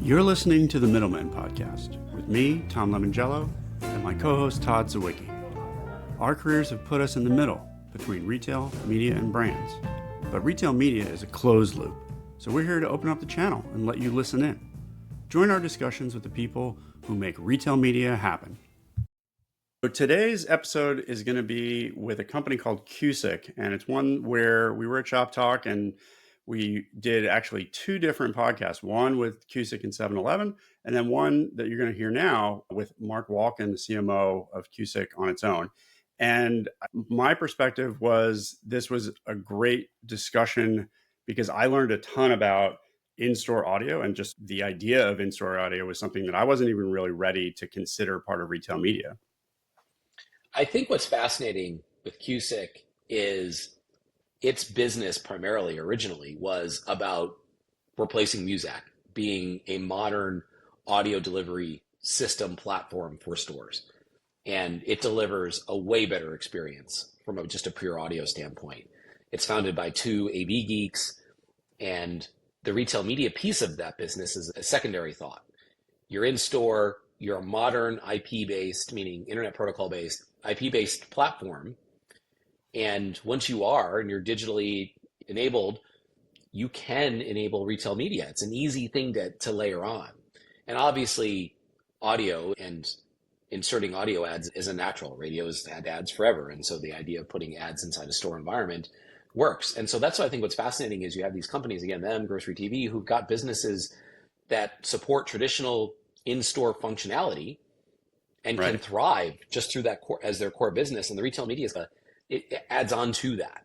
You're listening to the Middlemen podcast with me, Tom Lemongello, and my co-host Todd Zawicki. Our careers have put us in the middle between retail, media, and brands. But retail media is a closed loop, so we're here to open up the channel and let you listen in. Join our discussions with the people who make retail media happen. So today's episode is going to be with a company called Qsic, and it's one where we were at Shoptalk and we did actually two different podcasts, one with Qsic and 7-Eleven, and then one that you're going to hear now with Marc Walkin, the CMO of Qsic on its own. And my perspective was this was a great discussion because I learned a ton about in-store audio, and just the idea of in-store audio was something that I wasn't even really ready to consider part of retail media. I think what's fascinating with Qsic is its business primarily originally was about replacing Muzak, being a modern audio delivery system platform for stores. And it delivers a way better experience from just a pure audio standpoint. It's founded by two AV geeks, and the retail media piece of that business is a secondary thought. You're in store, you're a modern IP-based, meaning internet protocol-based, IP-based platform. And once you are, and you're digitally enabled, you can enable retail media. It's an easy thing to layer on. And obviously, audio and inserting audio ads is a natural. Radio's had ads forever. And so the idea of putting ads inside a store environment works. And so that's why I think what's fascinating is you have these companies, again, them, Grocery TV, who've got businesses that support traditional in-store functionality and can thrive just through that core, as their core business. And the retail media it adds on to that.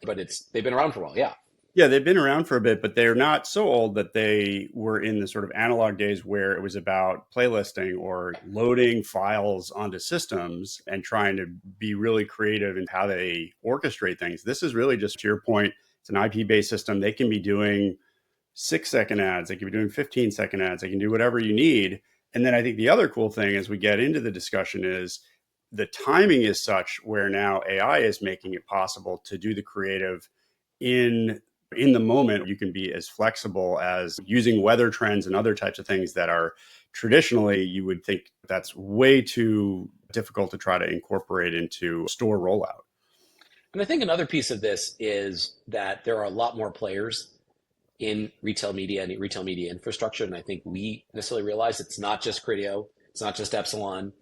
But they've been around for a while, yeah. Yeah, they've been around for a bit, but they're not so old that they were in the sort of analog days where it was about playlisting or loading files onto systems and trying to be really creative in how they orchestrate things. This is really just, to your point, it's an IP-based system. They can be doing 6-second ads. They can be doing 15-second ads. They can do whatever you need. And then I think the other cool thing as we get into the discussion is the timing is such where now AI is making it possible to do the creative in the moment. You can be as flexible as using weather trends and other types of things that are traditionally you would think that's way too difficult to try to incorporate into store rollout. And I think another piece of this is that there are a lot more players in retail media and retail media infrastructure. And I think we necessarily realize it's not just Criteo, it's not just Epsilon.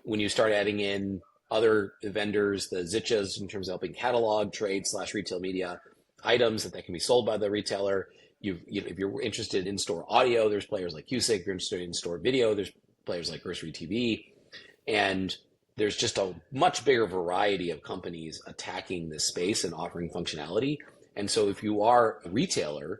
When you start adding in other vendors, the Zichas in terms of helping catalog, trade / retail media items that can be sold by the retailer. If you're interested in store audio, there's players like Qsic. If you're interested in store video, there's players like Grocery TV. And there's just a much bigger variety of companies attacking this space and offering functionality. And so if you are a retailer,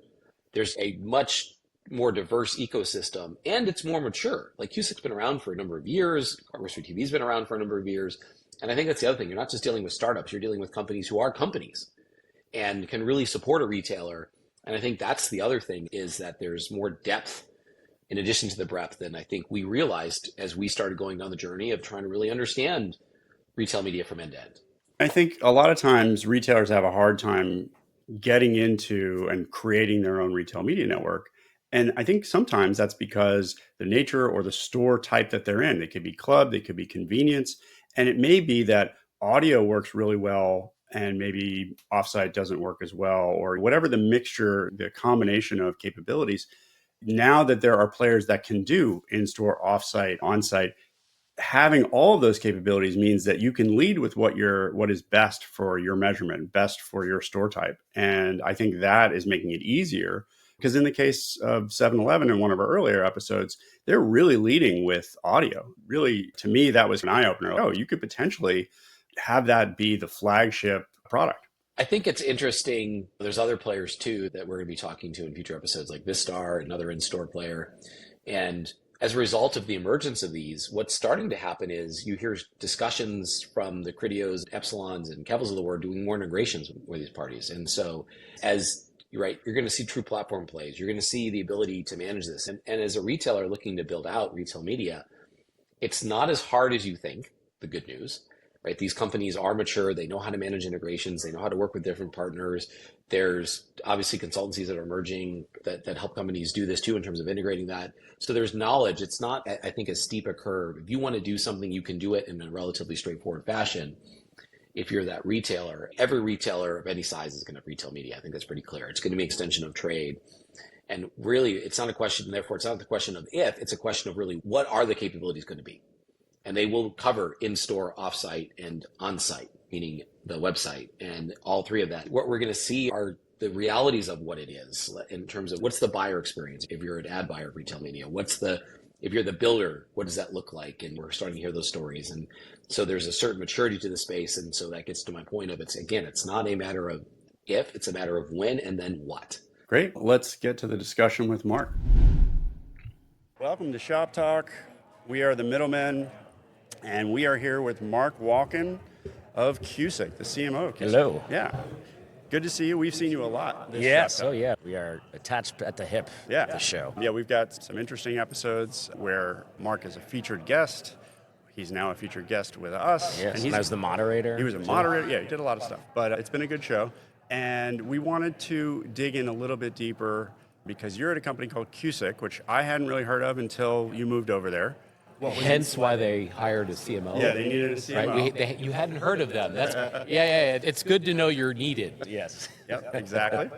there's a much more diverse ecosystem, and it's more mature. Like Qsic's been around for a number of years, Grocery TV's been around for a number of years. And I think that's the other thing. You're not just dealing with startups, you're dealing with companies who are companies and can really support a retailer. And I think that's the other thing, is that there's more depth in addition to the breadth than I think we realized as we started going down the journey of trying to really understand retail media from end to end. I think a lot of times retailers have a hard time getting into and creating their own retail media network. And I think sometimes that's because the nature or the store type that they're in, they could be club, they could be convenience. And it may be that audio works really well and maybe offsite doesn't work as well, or whatever the mixture, the combination of capabilities. Now that there are players that can do in-store, offsite, onsite, having all of those capabilities means that you can lead with what is best for your measurement, best for your store type. And I think that is making it easier. Because in the case of 7-Eleven in one of our earlier episodes, they're really leading with audio. Really, to me, that was an eye-opener. Oh, you could potentially have that be the flagship product. I think it's interesting. There's other players too that we're going to be talking to in future episodes, like Vistar, another in-store player. And as a result of the emergence of these, what's starting to happen is you hear discussions from the Criteos, Epsilons, and Kevils of the world doing more integrations with these parties. And so you're right, you're going to see true platform plays. You're going to see the ability to manage this. And as a retailer looking to build out retail media, it's not as hard as you think, the good news. right? These companies are mature. They know how to manage integrations. They know how to work with different partners. There's obviously consultancies that are emerging that help companies do this too in terms of integrating that. So there's knowledge. It's not, I think, as steep a curve. If you want to do something, you can do it in a relatively straightforward fashion. If you're that retailer, every retailer of any size is going to have retail media. I think that's pretty clear. It's going to be an extension of trade. And really, it's not a question, therefore, it's not the question of if, it's a question of really what are the capabilities going to be? And they will cover in-store, off-site, and on-site, meaning the website, and all three of that. What we're going to see are the realities of what it is in terms of what's the buyer experience if you're an ad buyer of retail media. If you're the builder, what does that look like? And we're starting to hear those stories. And so there's a certain maturity to the space. And so that gets to my point of it's not a matter of if, it's a matter of when and then what. Great. Let's get to the discussion with Mark. Welcome to Shoptalk. We are the Middlemen, and we are here with Mark Walkin of Qsic, the CMO of Qsic. Hello. Yeah. Good to see you. We've seen you a lot. Yes. Oh, yeah. We are attached at the hip of the show. Yeah, we've got some interesting episodes where Mark is a featured guest. He's now a featured guest with us. Yes, and I was the moderator. He was a moderator. Yeah, he did a lot of stuff. But it's been a good show. And we wanted to dig in a little bit deeper because you're at a company called Qsic, which I hadn't really heard of until you moved over there. Hence why they hired a CMO. Yeah, they needed a CMO. Right? You hadn't heard of them. That's yeah. It's good to know you're needed. Yes. Yep, exactly.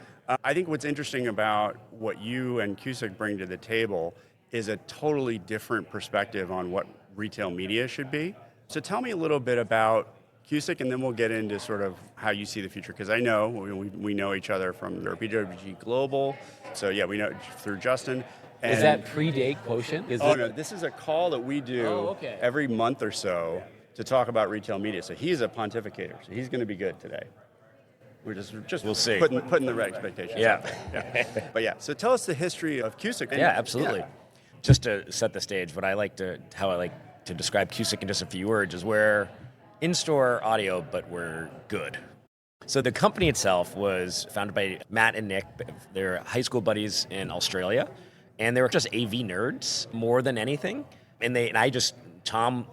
I think what's interesting about what you and Qsic bring to the table is a totally different perspective on what retail media should be. So tell me a little bit about Qsic, and then we'll get into sort of how you see the future, because I know we know each other from the PWG Global. So yeah, we know through Justin. And is that pre-date quotient? No, this is a call that we do every month or so to talk about retail media. So he's a pontificator, so he's going to be good today. We're just we'll see. Putting the right expectations. Yeah. Out there. Yeah. But yeah, so tell us the history of Qsic. Yeah, absolutely. Yeah. Just to set the stage, how I like to describe Qsic in just a few words is we're in-store audio, but we're good. So the company itself was founded by Matt and Nick. They're high school buddies in Australia, and they were just AV nerds more than anything. Tom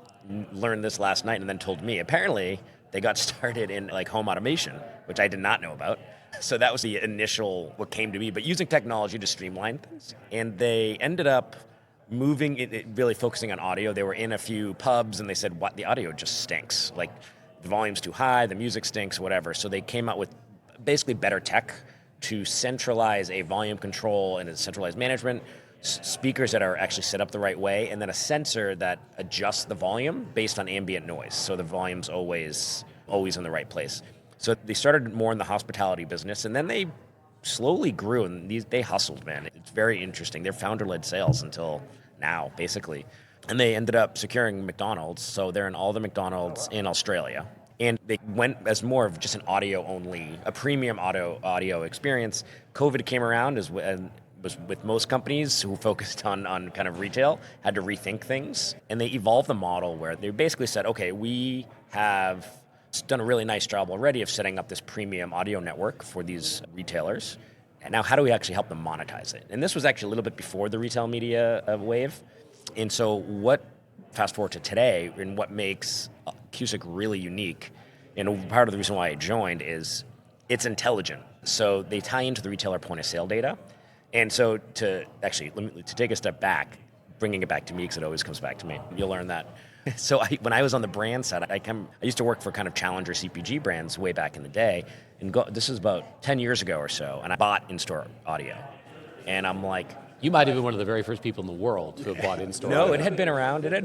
learned this last night and then told me. Apparently, they got started in like home automation, which I did not know about. So that was the initial what came to me, but using technology to streamline things. And they ended up moving it, really focusing on audio. They were in a few pubs and they said, "What? The audio just stinks. Like the volume's too high, the music stinks, whatever." So they came out with basically better tech to centralize a volume control and a centralized management, speakers that are actually set up the right way, and then a sensor that adjusts the volume based on ambient noise. So the volume's always in the right place. So they started more in the hospitality business, and then they slowly grew, and they hustled, man. It's very interesting. They're founder-led sales until now, basically. And they ended up securing McDonald's, so they're in all the McDonald's in Australia. And they went as more of just an audio-only, a premium audio experience. COVID came around, was with most companies who focused on kind of retail, had to rethink things. And they evolved the model where they basically said, okay, we have done a really nice job already of setting up this premium audio network for these retailers. And now how do we actually help them monetize it? And this was actually a little bit before the retail media wave. And so fast forward to today, and what makes Qsic really unique, and part of the reason why I joined is it's intelligent. So they tie into the retailer point of sale data. And so to take a step back, bringing it back to me, because it always comes back to me, you'll learn that. So when I was on the brand side, I used to work for kind of challenger CPG brands way back in the day. And this was about 10 years ago or so, and I bought in-store audio. And I'm like... You might have been one of the very first people in the world to have bought in-store audio. No, it had been around. And I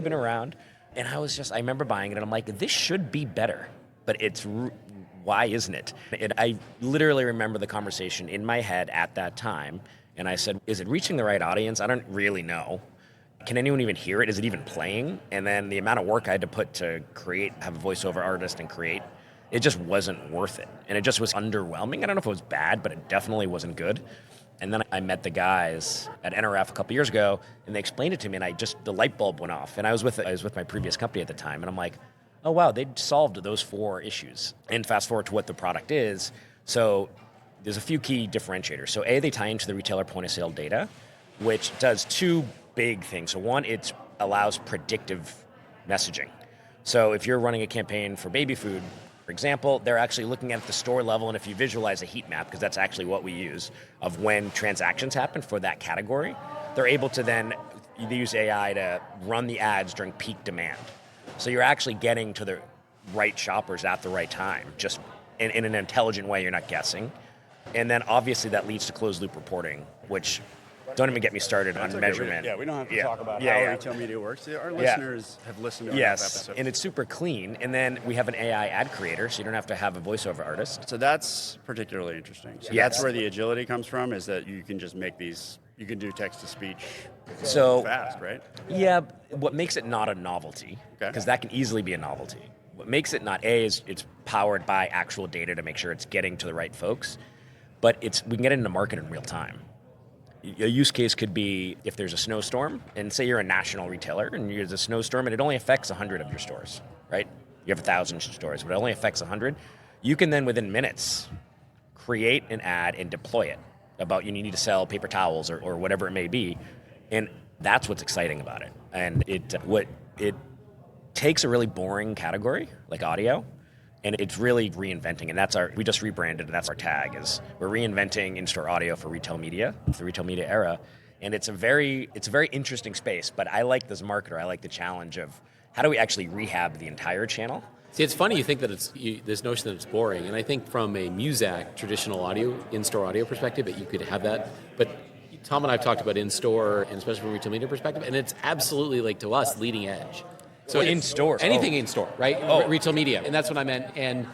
remember buying it, and I'm like, this should be better. But why isn't it? And I literally remember the conversation in my head at that time, and I said, is it reaching the right audience? I don't really know. Can anyone even hear it? Is it even playing? And then the amount of work I had to put to have a voiceover artist and create, it just wasn't worth it. And it just was underwhelming. I don't know if it was bad, but it definitely wasn't good. And then I met the guys at NRF a couple years ago, and they explained it to me, and the light bulb went off. And I was with my previous company at the time, and I'm like, oh wow, they'd solved those 4 issues. And fast forward to what the product is. So there's a few key differentiators. So they tie into the retailer point of sale data, which does 2 big things. So one, it allows predictive messaging. So if you're running a campaign for baby food, for example, they're actually looking at the store level, and if you visualize a heat map, because that's actually what we use, of when transactions happen for that category, they're able to then use AI to run the ads during peak demand. So you're actually getting to the right shoppers at the right time, just in an intelligent way. You're not guessing. And then obviously that leads to closed loop reporting, which don't even get me started on measurement. We don't have to talk about how retail media works. Our listeners have listened to enough episodes. And it's super clean. And then we have an AI ad creator, so you don't have to have a voiceover artist. So that's particularly interesting. So that's where the agility comes from, is that you can just make these, you can do text to speech fast, right? Yeah, what makes it not a novelty, because that can easily be a novelty. What makes it not is it's powered by actual data to make sure it's getting to the right folks, but we can get it into market in real time. A use case could be if there's a snowstorm, and say you're a national retailer, and there's a snowstorm, and it only affects 100 of your stores, right? You have 1,000 stores, but it only affects 100. You can then, within minutes, create an ad and deploy it about you need to sell paper towels or whatever it may be, and that's what's exciting about it. And it takes a really boring category like audio, and it's really reinventing, and we just rebranded, and that's our tag, is we're reinventing in-store audio for retail media, the retail media era. And it's a very interesting space, but I like this marketer, I like the challenge of how do we actually rehab the entire channel? See, it's funny you think that this notion that it's boring, and I think from a Muzak traditional audio, in-store audio perspective, that you could have that, but Tom and I have talked about in-store, and especially from a retail media perspective, and it's absolutely, like, to us, leading edge. So in stores, anything in store, right? Retail media, and that's what I meant. And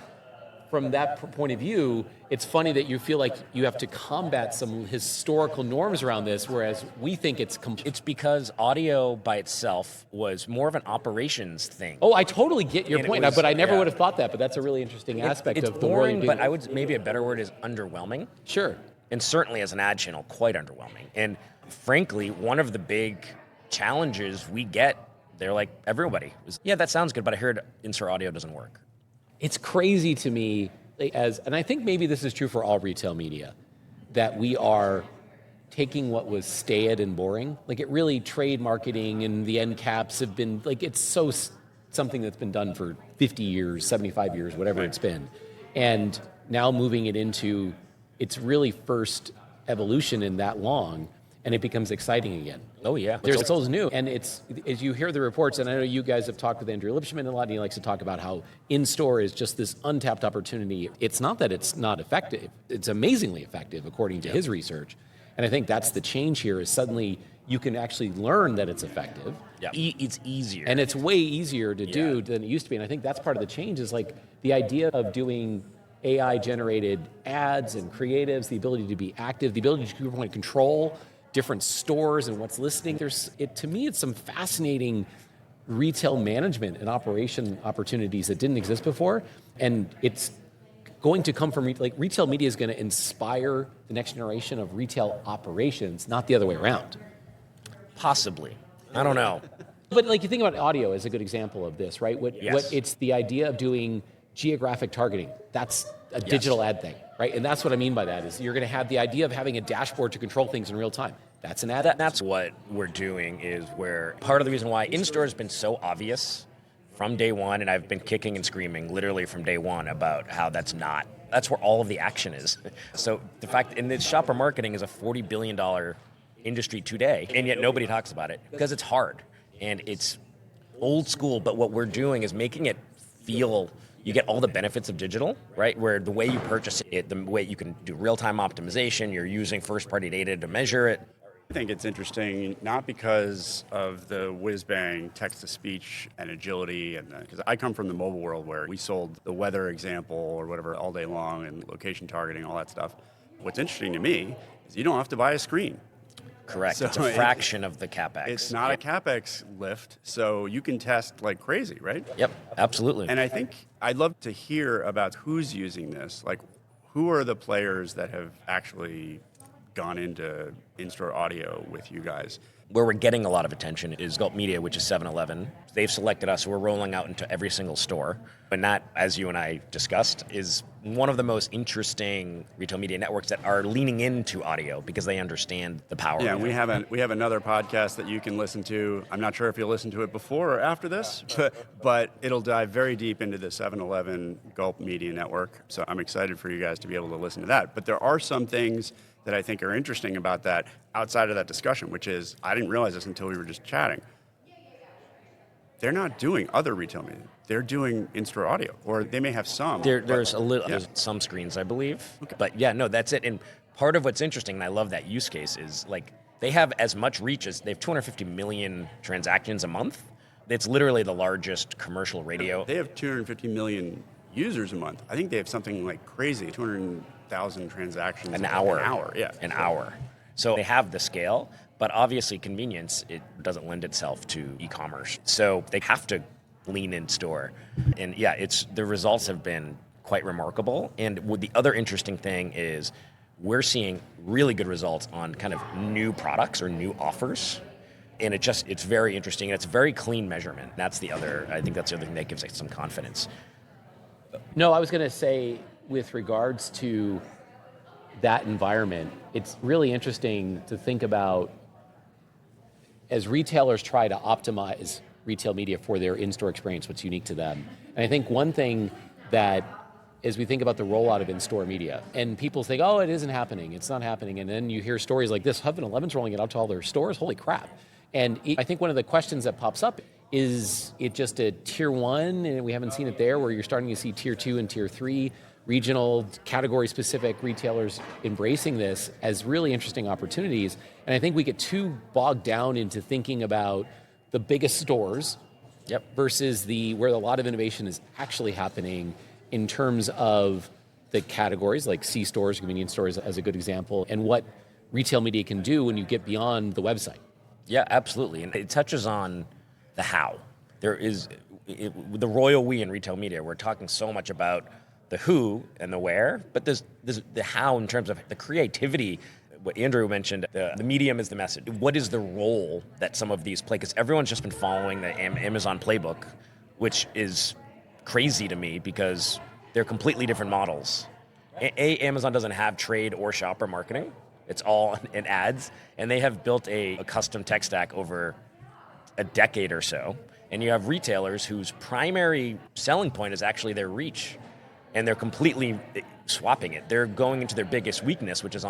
from that point of view, it's funny that you feel like you have to combat some historical norms around this, whereas we think it's because audio by itself was more of an operations thing. Oh, I totally get your point, but I never would have thought that. But that's a really interesting aspect of the boring, world. But I would maybe a better word is underwhelming. Sure. And certainly as an ad channel, quite underwhelming. And frankly, one of the big challenges we get. They're like, everybody was, that sounds good, but I heard in-store audio doesn't work. It's crazy to me, and I think maybe this is true for all retail media, that we are taking what was staid and boring. Like, it really, trade marketing and the end caps have been, like, it's so something that's been done for 50 years, 75 years, whatever it's been. And now moving it into its really first evolution in that long, and it becomes exciting again. Oh, yeah. There's always new. And it's, as you hear the reports, and I know you guys have talked with Andrew Lipschman a lot, and he likes to talk about how in-store is just this untapped opportunity. It's not that it's not effective. It's amazingly effective, according to his research. And I think that's the change here, is suddenly you can actually learn that it's effective. Yeah. It's easier. And it's way easier to do than it used to be. And I think that's part of the change, is like the idea of doing AI-generated ads and creatives, the ability to be active, the ability to control different stores and what's listening. To me, it's some fascinating retail management and operation opportunities that didn't exist before. And it's going to come from, retail media is going to inspire the next generation of retail operations, not the other way around. Possibly. I don't know. But you think about audio as a good example of this, right? What it's the idea of doing geographic targeting. That's a digital ad thing, right? And that's what I mean by that, is you're going to have the idea of having a dashboard to control things in real time. That's an ad. That's what we're doing, is where part of the reason why in-store has been so obvious from day one, and I've been kicking and screaming literally from day one about how that's where all of the action is. So the fact, and this shopper marketing is a $40 billion industry today, and yet nobody talks about it because it's hard and it's old school. But what we're doing is making it feel, you get all the benefits of digital, right? Where the way you purchase it, the way you can do real-time optimization, you're using first-party data to measure it. I think it's interesting, not because of the whiz-bang text-to-speech and agility, and because I come from the mobile world where we sold the weather example or whatever all day long, and location targeting, all that stuff. What's interesting to me is you don't have to buy a screen. Correct. So it's a fraction of the CapEx. It's not a CapEx lift, so you can test like crazy, right? Yep, absolutely. And I think I'd love to hear about who's using this. Like, who are the players that have actually gone into in-store audio with you guys. Where we're getting a lot of attention is Gulp Media, which is 7-Eleven. They've selected us, so we're rolling out into every single store. And that, as you and I discussed, is one of the most interesting retail media networks that are leaning into audio because they understand the power Yeah, of it. we have another podcast that you can listen to. I'm not sure if you'll listen to it before or after this, but it'll dive very deep into the 7-Eleven Gulp Media Network. So I'm excited for you guys to be able to listen to that. But there are some things that I think are interesting about that outside of that discussion, which is, I didn't realize this until we were just chatting. They're not doing other retail media. They're doing in-store audio, or they may have some. There's some screens, I believe. Okay. But yeah, no, that's it. And part of what's interesting, and I love that use case, is like they have as much reach as they have 250 million transactions a month. It's literally the largest commercial radio. They have 250 million users a month. I think they have something like crazy, 200,000 transactions An hour. Yeah. An hour. So they have the scale, but obviously convenience, it doesn't lend itself to e-commerce. So they have to lean in store. And yeah, the results have been quite remarkable. And the other interesting thing is we're seeing really good results on kind of new products or new offers. And it's very interesting. And it's very clean measurement. I think that's the other thing that gives us some confidence. No, I was going to say, with regards to that environment, it's really interesting to think about as retailers try to optimize retail media for their in-store experience, what's unique to them. And I think one thing that, as we think about the rollout of in-store media, and people think, oh, it isn't happening, it's not happening, and then you hear stories like this, 7-Eleven's rolling it out to all their stores, holy crap. And I think one of the questions that pops up is it just a tier one, and we haven't seen it there, where you're starting to see tier two and tier three regional, category-specific retailers embracing this as really interesting opportunities. And I think we get too bogged down into thinking about the biggest stores versus where a lot of innovation is actually happening in terms of the categories, like C stores, convenience stores as a good example, and what retail media can do when you get beyond the website. Yeah, absolutely. And it touches on the how. There is the royal we in retail media. We're talking so much about the who and the where, but there's the how in terms of the creativity. What Andrew mentioned, the medium is the message. What is the role that some of these play? Because everyone's just been following the Amazon playbook, which is crazy to me because they're completely different models. Amazon doesn't have trade or shopper marketing. It's all in ads, and they have built a custom tech stack over a decade or so. And you have retailers whose primary selling point is actually their reach, and they're completely swapping it. They're going into their biggest weakness, which is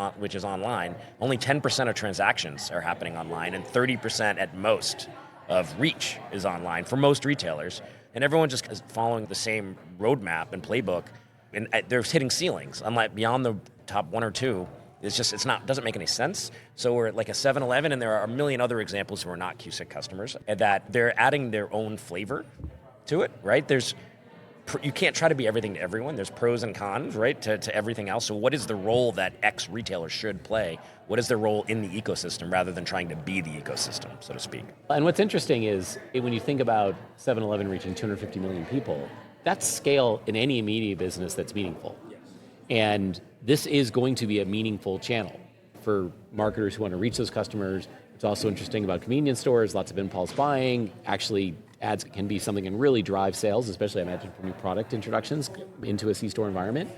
online. Only 10% of transactions are happening online, and 30% at most of reach is online for most retailers. And everyone just is following the same roadmap and playbook, and they're hitting ceilings. Unlike beyond the top one or two, doesn't make any sense. So we're like a 7-Eleven, and there are a million other examples who are not Qsic customers, and that they're adding their own flavor to it, right? You can't try to be everything to everyone. There's pros and cons, right, to everything else. So what is the role that X retailer should play? What is their role in the ecosystem rather than trying to be the ecosystem, so to speak? And what's interesting is when you think about 7-Eleven reaching 250 million people, that's scale in any media business that's meaningful. Yes. And this is going to be a meaningful channel for marketers who want to reach those customers. It's also interesting about convenience stores, lots of impulse buying. Actually, ads can be something and really drive sales, especially I imagine for new product introductions into a C-store environment.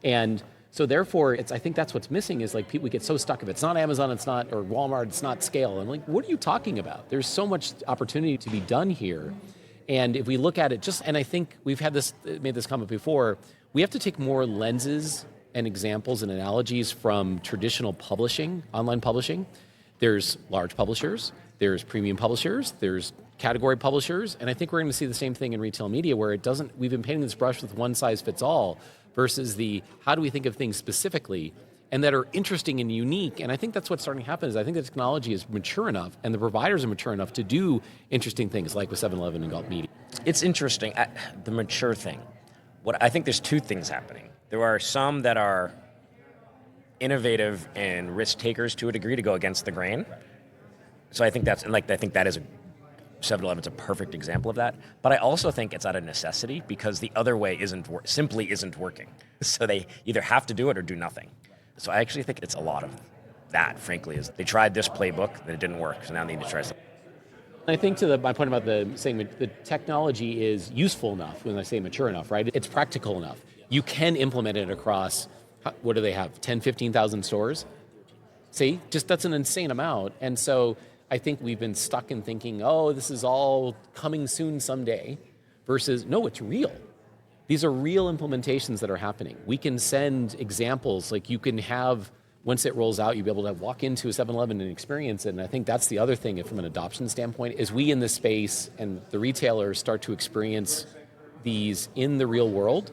And so therefore, I think that's what's missing is like we get so stuck if it's not Amazon, it's not, or Walmart, it's not scale. I'm like, what are you talking about? There's so much opportunity to be done here. And if we look at it and I think we've made this comment before, we have to take more lenses and examples and analogies from traditional publishing, online publishing. There's large publishers, there's premium publishers, there's category publishers, and I think we're going to see the same thing in retail media where we've been painting this brush with one size fits all versus how do we think of things specifically and that are interesting and unique. And I think that's what's starting to happen is I think the technology is mature enough and the providers are mature enough to do interesting things like with 7-Eleven and Gulp Media. It's interesting, the mature thing. I think there's two things happening. There are some that are innovative and risk takers to a degree to go against the grain. So I think that is 7-Eleven's a perfect example of that. But I also think it's out of necessity because the other way simply isn't working. So they either have to do it or do nothing. So I actually think it's a lot of that, frankly, is they tried this playbook, and it didn't work, so now they need to try something. I think to my point about the technology is useful enough when I say mature enough, right? It's practical enough. You can implement it across, what do they have, 10, 15,000 stores? See, just that's an insane amount. And so I think we've been stuck in thinking, oh, this is all coming soon someday, versus, no, it's real. These are real implementations that are happening. We can send examples, like you can have, once it rolls out, you'll be able to walk into a 7-Eleven and experience it. And I think that's the other thing from an adoption standpoint, is we in this space and the retailers start to experience these in the real world,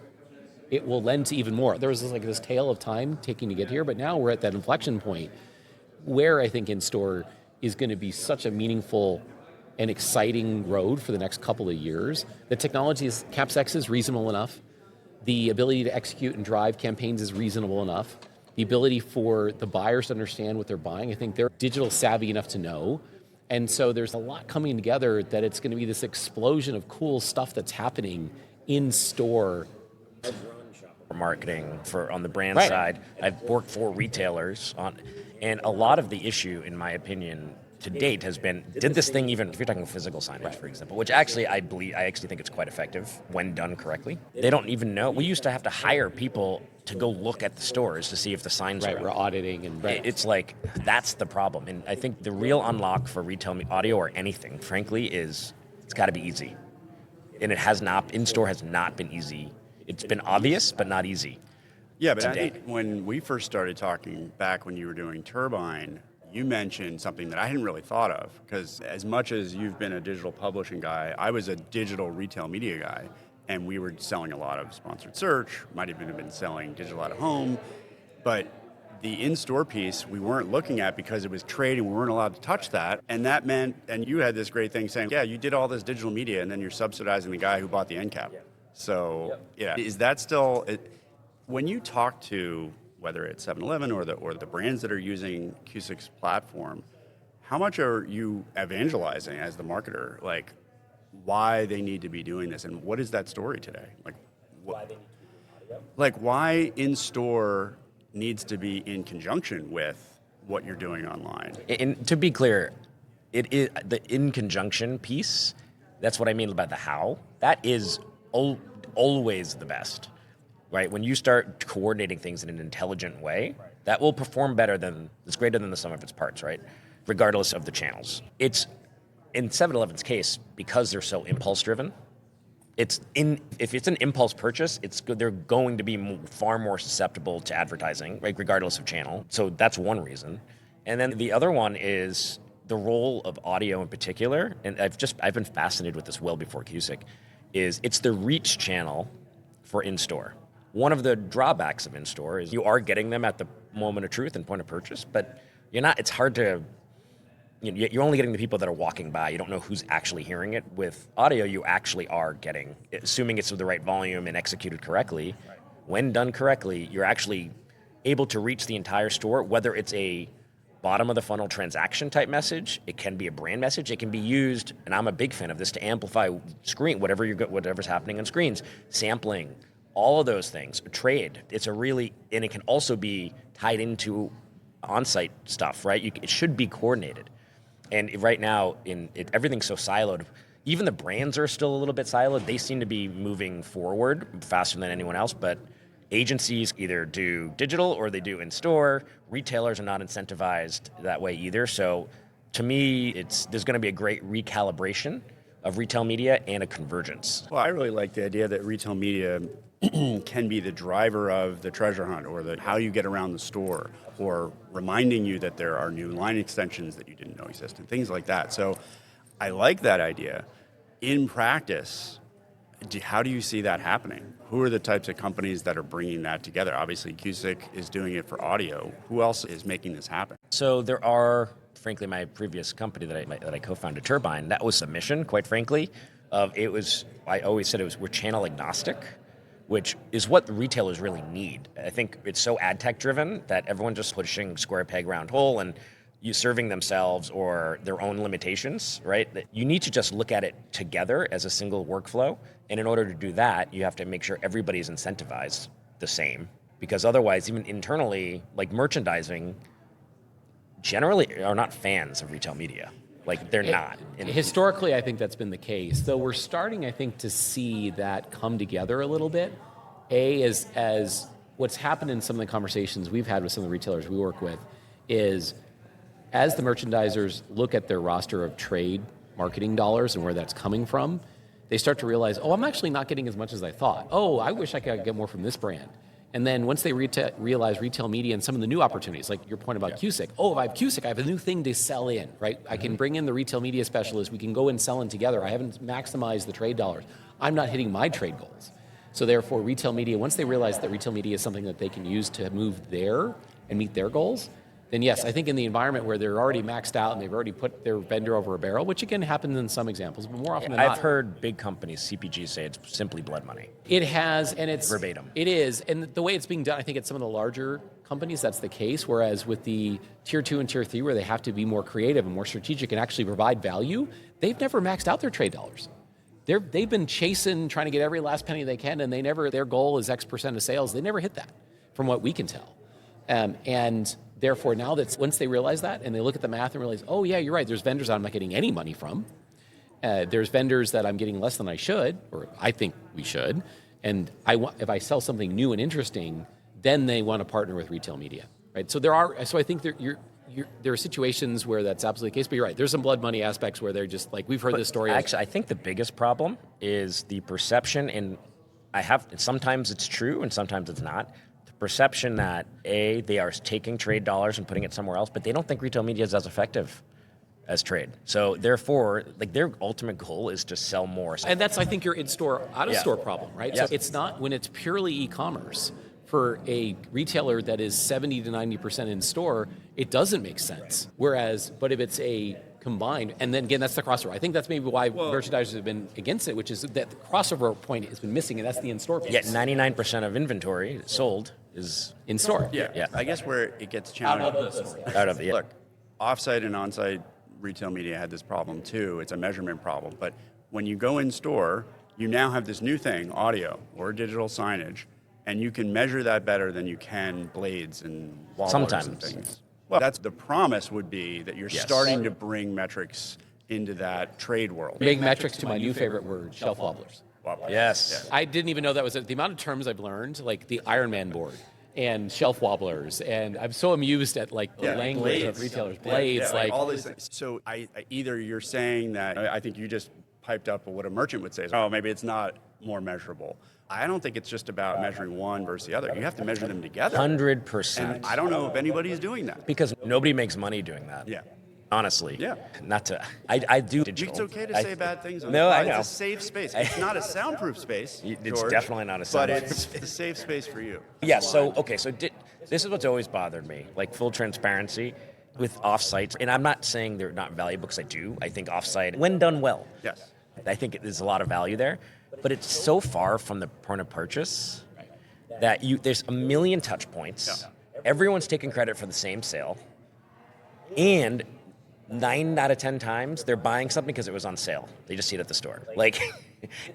it will lend to even more. There was this tale of time taking to get here, but now we're at that inflection point where I think in-store is going to be such a meaningful and exciting road for the next couple of years. The technology is, Qsic is reasonable enough. The ability to execute and drive campaigns is reasonable enough. The ability for the buyers to understand what they're buying, I think they're digital savvy enough to know. And so there's a lot coming together that it's going to be this explosion of cool stuff that's happening in store. Marketing on the brand Right. side. I've worked for retailers and a lot of the issue, in my opinion, to date has been, did this thing even, if you're talking physical signage, for example, which actually I actually think it's quite effective when done correctly. They don't even know. We used to have to hire people to go look at the stores to see if the signs are We're up. auditing and It's like, that's the problem. And I think the real unlock for retail audio or anything, frankly, is it's got to be easy. And it has not, in-store has not been easy. It's been obvious, but not easy. Yeah, but I today. think when we first started talking back when you were doing Turbine, you mentioned something that I hadn't really thought of, because as much as you've been a digital publishing guy, I was a digital retail media guy, and we were selling a lot of sponsored search, might even have been selling digital out of home, but the in-store piece we weren't looking at because it was trade and we weren't allowed to touch that, and that meant, and you had this great thing saying, yeah, you did all this digital media, and then you're subsidizing the guy who bought the end cap. So, yeah, is that still, when you talk to, whether it's 7-Eleven or the brands that are using Qsic's platform, how much are you evangelizing as the marketer, like why they need to be doing this, and what is that story today? Like, why they need to do audio? Like, why in-store needs to be in conjunction with what you're doing online? And to be clear, it is the in conjunction piece. That's what I mean about the how. That is always the best, right? When you start coordinating things in an intelligent way, that will perform better it's greater than the sum of its parts, right? Regardless of the channels. It's, in 7-Eleven's case, because they're so impulse driven, if it's an impulse purchase, they're going to be far more susceptible to advertising, right? Regardless of channel. So that's one reason. And then the other one is the role of audio in particular, and I've been fascinated with this well before Qsic, is it's the reach channel for in-store. One of the drawbacks of in-store is you are getting them at the moment of truth and point of purchase, but it's hard to, you're only getting the people that are walking by. You don't know who's actually hearing it. With audio, you actually are getting, assuming it's with the right volume and executed correctly, when done correctly, you're actually able to reach the entire store, whether it's a bottom of the funnel transaction type message, it can be a brand message, it can be used, and I'm a big fan of this, to amplify whatever's happening on screens, sampling, all of those things, trade. And it can also be tied into on-site stuff, right? It should be coordinated. And right now, everything's so siloed. Even the brands are still a little bit siloed. They seem to be moving forward faster than anyone else, but agencies either do digital or they do in-store. Retailers are not incentivized that way either. So to me, there's going to be a great recalibration of retail media and a convergence. Well, I really like the idea that retail media can be the driver of the treasure hunt, or how you get around the store, or reminding you that there are new line extensions that you didn't know existed, things like that. So I like that idea. In practice, how do you see that happening? Who are the types of companies that are bringing that together? Obviously, Qsic is doing it for audio. Who else is making this happen? So there are, frankly, my previous company that I co-founded, Turbine, that was the mission, quite frankly. I always said we're channel agnostic, which is what the retailers really need. I think it's so ad tech driven that everyone's just pushing square peg round hole and you serving themselves or their own limitations, right? That you need to just look at it together as a single workflow. And in order to do that, you have to make sure everybody's incentivized the same. Because otherwise, even internally, like merchandising, generally are not fans of retail media. Like they're not. Historically, I think that's been the case. Though we're starting, I think, to see that come together a little bit. As what's happened in some of the conversations we've had with some of the retailers we work with is as the merchandisers look at their roster of trade marketing dollars and where that's coming from, they start to realize, oh, I'm actually not getting as much as I thought. Oh, I wish I could get more from this brand. And then once they realize retail media and some of the new opportunities, like your point about Qsic, if I have Qsic, I have a new thing to sell in, right? I can bring in the retail media specialist, we can go and sell in together. I haven't maximized the trade dollars. I'm not hitting my trade goals. So therefore, retail media, once they realize that retail media is something that they can use to move there and meet their goals, then yes, I think in the environment where they're already maxed out and they've already put their vendor over a barrel, which again happens in some examples, but more often than not. I've heard big companies, CPGs, say it's simply blood money. It has, and it's verbatim. It is, and the way it's being done, I think at some of the larger companies, that's the case, whereas with the tier 2 and tier 3, where they have to be more creative and more strategic and actually provide value, they've never maxed out their trade dollars. They've been chasing, trying to get every last penny they can, and their goal is X% of sales. They never hit that, from what we can tell. And therefore, now that once they realize that and they look at the math and realize, oh yeah, you're right, there's vendors I'm not getting any money from. There's vendors that I'm getting less than I should, or I think we should. And if I sell something new and interesting, then they want to partner with retail media, right? So I think there are situations where that's absolutely the case, but you're right. There's some blood money aspects where they're just like, we've heard this story. Actually, I think the biggest problem is the perception, and sometimes it's true and sometimes it's not. Perception that they are taking trade dollars and putting it somewhere else, but they don't think retail media is as effective as trade. So therefore, like their ultimate goal is to sell more. And that's, I think, your in-store, out-of-store problem, right? Yes. So it's not, when it's purely e-commerce, for a retailer that is 70 to 90% in store, it doesn't make sense. But if it's a combined, and then again, that's the crossover. I think that's maybe why merchandisers have been against it, which is that the crossover point has been missing, and that's the in-store piece. Yet 99% of inventory sold is in store. Yeah. I guess where it gets challenging. Look, offsite and onsite retail media had this problem too. It's a measurement problem. But when you go in store, you now have this new thing, audio or digital signage, and you can measure that better than you can blades and wall sometimes and things. Well, that's the promise would be that you're starting to bring metrics into that trade world. Big metrics to my new favorite word, shelf wobblers. Yes. I didn't even know that was the amount of terms I've learned, like the Ironman board and shelf wobblers, and I'm so amused at like the language of retailers. Blades, like all these things. So either you're saying that, I think you just piped up what a merchant would say. Oh, maybe it's not more measurable. I don't think it's just about measuring one versus the other. You have to measure them together. 100%. And I don't know if anybody's doing that. Because nobody makes money doing that. Yeah. Honestly. Yeah. Not to, I do digital. It's okay to say bad things on No, the I know. It's a safe space. It's not a soundproof space, It's George, definitely not a soundproof but it's a safe space for you. Yeah, so this is what's always bothered me, like full transparency with offsites. And I'm not saying they're not valuable, because I do. I think offsite, when done well, Yes. I think there's a lot of value there. But it's so far from the point of purchase that there's a million touch points. Yeah. Everyone's taking credit for the same sale. And 9 out of 10 times, they're buying something because it was on sale. They just see it at the store. Like,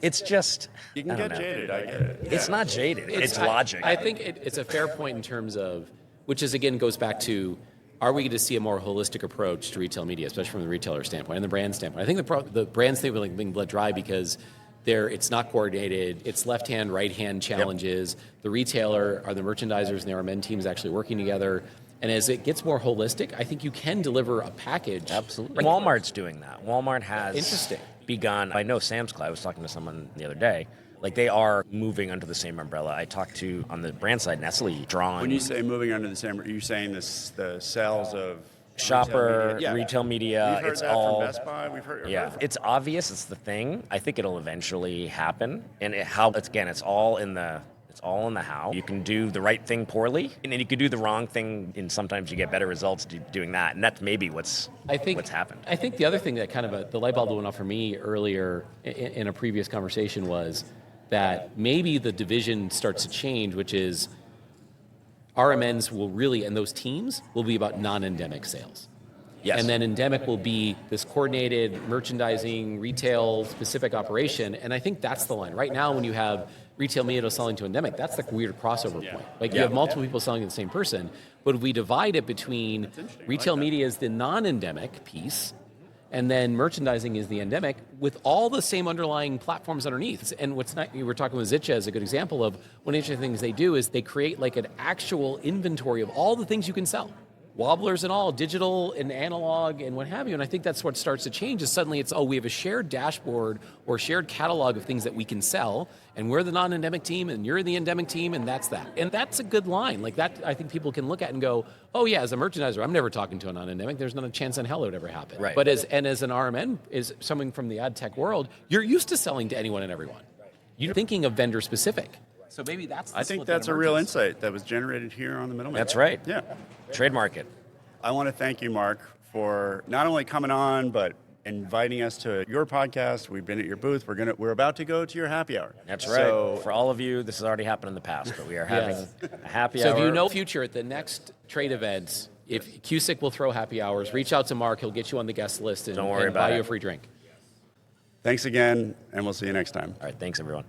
it's just... You can get jaded, I get it. Yeah. It's not jaded. It's logic. I think it's a fair point in terms of, which is, again, goes back to, are we going to see a more holistic approach to retail media, especially from the retailer standpoint and the brand standpoint? I think the brands think we're being bled dry because it's not coordinated. It's left-hand, right-hand challenges. Yep. The retailer or the merchandisers and the RMN teams actually working together. And as it gets more holistic, I think you can deliver a package. Absolutely. Walmart's doing that. Walmart has begun. I know Sam's Club. I was talking to someone the other day. Like, they are moving under the same umbrella. I talked to, on the brand side, Nestle drawing. When you say moving under the same, are you saying the sales of shopper, retail media? We've heard it's that all from Best Buy. We've heard. Yeah, it's obvious. It's the thing. I think it'll eventually happen. And it's all in the how. You can do the right thing poorly, and then you can do the wrong thing, and sometimes you get better results doing that. And that's maybe what's happened. I think the other thing that kind of the light bulb that went off for me earlier in a previous conversation was that maybe the division starts to change, which is RMNs will really, and those teams will be about non-endemic sales. Yes. And then endemic will be this coordinated merchandising, retail specific operation. And I think that's the line. Right now, when you have retail media selling to endemic, that's the weird crossover point. Like you have multiple people selling to the same person, but if we divide it between retail media is the non-endemic piece, and then merchandising is the endemic with all the same underlying platforms underneath. And what's not, we were talking with Zitcha as a good example of one of the interesting things they do is they create like an actual inventory of all the things you can sell. Wobblers and all, digital and analog and what have you. And I think that's what starts to change is suddenly it's, we have a shared dashboard or shared catalog of things that we can sell, and we're the non-endemic team and you're the endemic team, and that's that. And that's a good line. Like that, I think people can look at and go, oh yeah, as a merchandiser, I'm never talking to a non-endemic. There's not a chance in hell it would ever happen. Right. But as an RMN, is someone from the ad tech world, you're used to selling to anyone and everyone. You're thinking of vendor specific. So maybe that's the I think split that that's a real emerges. insight that was generated here on the Middlemen. That's right. Yeah. Trademark it. I want to thank you, Mark, for not only coming on, but inviting us to your podcast. We've been at your booth. We're about to go to your happy hour. That's right. So, For all of you, this has already happened in the past, but we are having a happy So hour. if you know future at the next trade events, if Qsic will throw happy hours, reach out to Mark. He'll get you on the guest list and, Don't worry and about buy it. you a free drink. thanks again, and we'll see you next time. All right, thanks everyone.